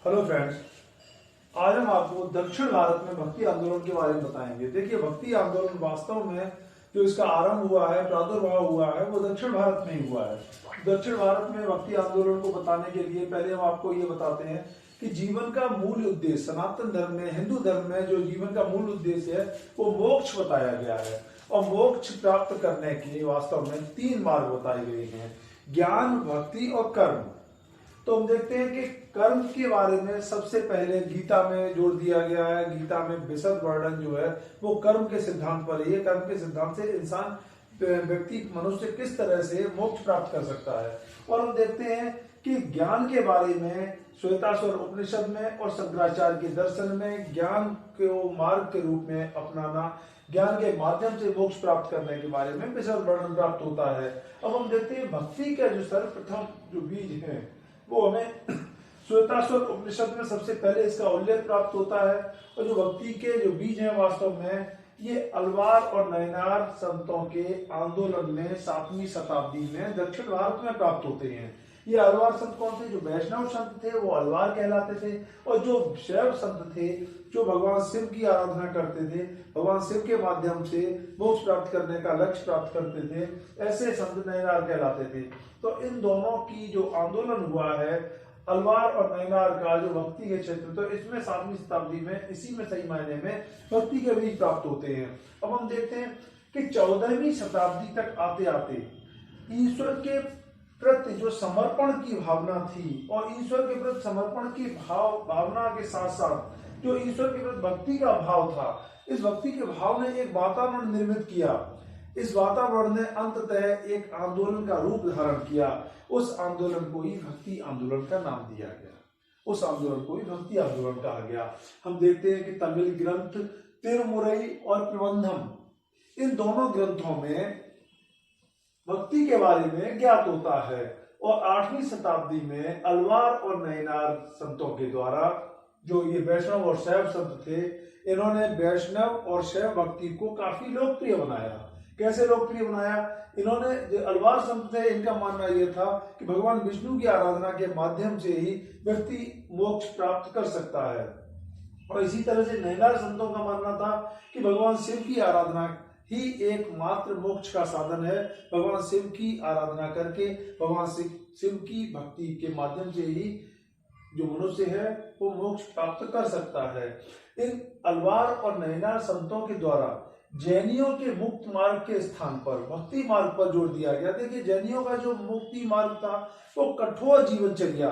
Hello friends, आज हम आपको दक्षिण भारत में भक्ति आंदोलन के बारे में बताएंगे। देखिए, भक्ति आंदोलन वास्तव में जो इसका आरंभ हुआ है, प्रादुर्भाव हुआ है, वो दक्षिण भारत में ही हुआ है। दक्षिण भारत में भक्ति आंदोलन को बताने के लिए पहले हम आपको ये बताते हैं कि जीवन का मूल उद्देश्य, सनातन धर्म में, हिंदू धर्म में जो जीवन का मूल उद्देश्य है वो मोक्ष बताया गया है। और मोक्ष प्राप्त करने के वास्तव में 3 मार्ग बताए गए हैं: ज्ञान, भक्ति और कर्म। तो हम देखते हैं कि कर्म के बारे में सबसे पहले गीता में जोड़ दिया गया है। गीता में विशद वर्णन जो है वो कर्म के सिद्धांत पर है। कर्म के सिद्धांत से इंसान, व्यक्ति, मनुष्य किस तरह से मोक्ष प्राप्त कर सकता है। और हम देखते हैं कि ज्ञान के बारे में श्वेताश्वर उपनिषद में और शंकराचार्य के दर्शन में ज्ञान को मार्ग के रूप में अपनाना, ज्ञान के माध्यम से मोक्ष प्राप्त करने के बारे में विशद वर्णन प्राप्त होता है। अब हम देखते हैं भक्ति का जो सर्वप्रथम जो बीज है वो हमें श्वेताश्वर उपनिषद में सबसे पहले इसका उल्लेख प्राप्त होता है। और जो भक्ति के जो बीज हैं वास्तव में ये अलवार और नयनार संतों के आंदोलन में 7वीं शताब्दी में दक्षिण भारत में प्राप्त होते हैं। ये अलवार संत कौन थे? जो वैष्णव संत थे वो अलवार कहलाते थे, और जो शैव संत थे जो भगवान शिव की आराधना करते थे, भगवान शिव के माध्यम से मोक्ष प्राप्त करने का लक्ष्य प्राप्त करते थे, ऐसे संत नयनार कहलाते थे। तो इन दोनों की जो आंदोलन हुआ है अलवार और नयनार का, जो भक्ति के क्षेत्र, तो इसमें 7वीं शताब्दी में इसी में सही मायने में भक्ति के बीज प्राप्त होते हैं। अब हम देखते हैं कि 14वीं शताब्दी तक आते आते ईश्वर के प्रति जो समर्पण की भावना थी, और ईश्वर के प्रति समर्पण की भावना के साथ साथ जो ईश्वर के प्रति भक्ति का भाव था, इस भक्ति के भाव ने एक वातावरण निर्मित किया। इस वातावरण ने अंततः एक आंदोलन का रूप धारण किया। उस आंदोलन को ही भक्ति आंदोलन का नाम दिया गया। उस आंदोलन को ही भक्ति आंदोलन कहा गया। हम देखते हैं कि तमिल ग्रंथ तिरुमुरई और प्रबंधम, इन दोनों ग्रंथों में भक्ति के बारे में ज्ञात होता है। और 8वीं शताब्दी में अलवार और नयनार संतों के द्वारा, जो ये वैष्णव और शैव संत थे, इन्होंने वैष्णव और शैव भक्ति को काफी लोकप्रिय बनाया। कैसे लोकप्रिय बनाया? इन्होंने, जो अलवार संत थे, इनका मानना यह था कि भगवान विष्णु की आराधना के माध्यम से ही व्यक्ति मोक्ष प्राप्त कर सकता है। और इसी तरह से नयनार संतों का मानना था कि भगवान शिव की आराधना ही एकमात्र मोक्ष का साधन है। भगवान शिव की आराधना करके भगवान शिव की भक्ति के माध्यम से ही जो मनुष्य है वो मोक्ष प्राप्त कर सकता है। इन अलवार और नयनार संतों के द्वारा जैनियों के मुक्त मार्ग के स्थान पर भक्ति मार्ग पर जोर दिया गया। देखिए, जैनियों का जो मुक्ति मार्ग था वो कठोर जीवनचर्या,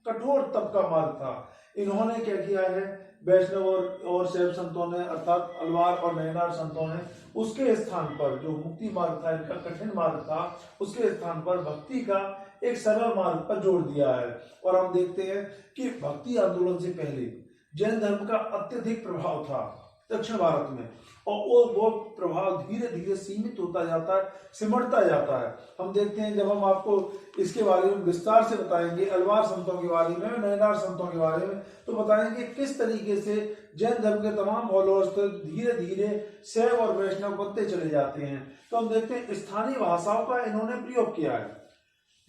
कठोर तप का मार्ग था। इन्होंने क्या किया है? वैष्णव और शैव संतों ने, अर्थात अलवार और नयनार संतों ने, उसके स्थान पर जो मुक्ति मार्ग था, इनका कठिन मार्ग था, उसके स्थान पर भक्ति का एक सरल मार्ग पर जोड़ दिया है। और हम देखते हैं कि भक्ति आंदोलन से पहले जैन धर्म का अत्यधिक प्रभाव था दक्षिण भारत में, और वो प्रभाव धीरे धीरे सीमित होता जाता है, सिमटता जाता है। हम देखते हैं, जब हम आपको इसके बारे में विस्तार से बताएंगे, अलवार संतों के बारे में, नयनार संतों के बारे में, तो बताएंगे किस तरीके से जैन धर्म के तमाम फॉलोअर्स धीरे धीरे शैव और वैष्णव बनते चले जाते हैं। तो हम देखते हैं स्थानीय भाषाओं का इन्होंने प्रयोग किया है।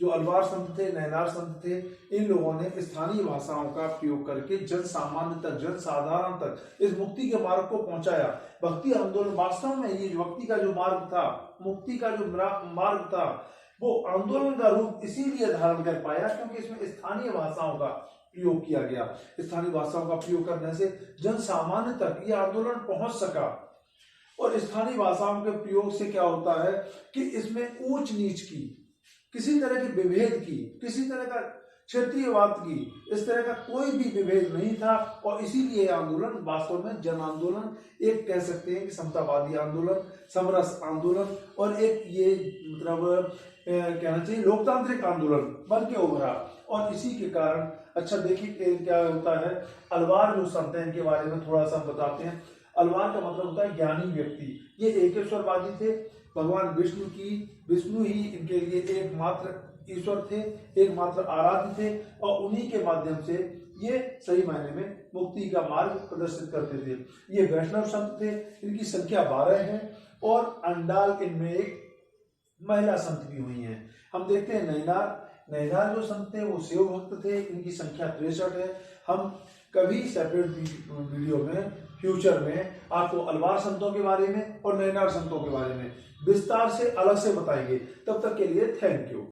जो अलवार संत थे, नयनार संत थे, इन लोगों ने स्थानीय भाषाओं का प्रयोग करके जन सामान्य तक, जन साधारण तक इस मुक्ति के मार्ग को पहुंचाया। भक्ति आंदोलन वास्तव में ये भक्ति का जो मार्ग था, मुक्ति का जो मार्ग था, वो आंदोलन का रूप इसीलिए धारण कर पाया क्योंकि इसमें स्थानीय भाषाओं का प्रयोग किया गया। स्थानीय भाषाओं का प्रयोग करने से जन सामान्य तक ये आंदोलन पहुंच सका। और स्थानीय भाषाओं के प्रयोग से क्या होता है कि इसमें ऊंच नीच की, किसी तरह के विभेद की, किसी तरह का क्षेत्रीयवाद की, इस तरह का कोई भी विभेद नहीं था। और इसीलिए आंदोलन वास्तव में जन आंदोलन, एक कह सकते हैं कि समतावादी आंदोलन, समरस आंदोलन, और एक ये मतलब कहना चाहिए लोकतांत्रिक आंदोलन बन के उभरा। और इसी के कारण, अच्छा देखिए क्या होता है, अलवार जो संत हैं इनके बारे में थोड़ा सा बताते हैं। अलवार का मतलब होता है ज्ञानी व्यक्ति। ये एकेश्वरवादी थे। भगवान विष्णु ही इनके लिए एकमात्र ईश्वर थे, एकमात्र आराध्य थे, और उन्हीं के माध्यम से ये सही मायने में मुक्ति का मार्ग प्रदर्शित करते थे। ये वैष्णव संत थे, इनकी संख्या 12 है, और अंडाल इनमें एक महिला संत भी हुई हैं। हम देखते हैं नयनार जो संत थे वो शिव भक्त थे, इनकी संख्या 63 है। हम कभी सेपरेट वीडियो में फ्यूचर में आपको अलवार संतों के बारे में और नैनार संतों के बारे में विस्तार से अलग से बताएंगे। तब तक के लिए थैंक यू।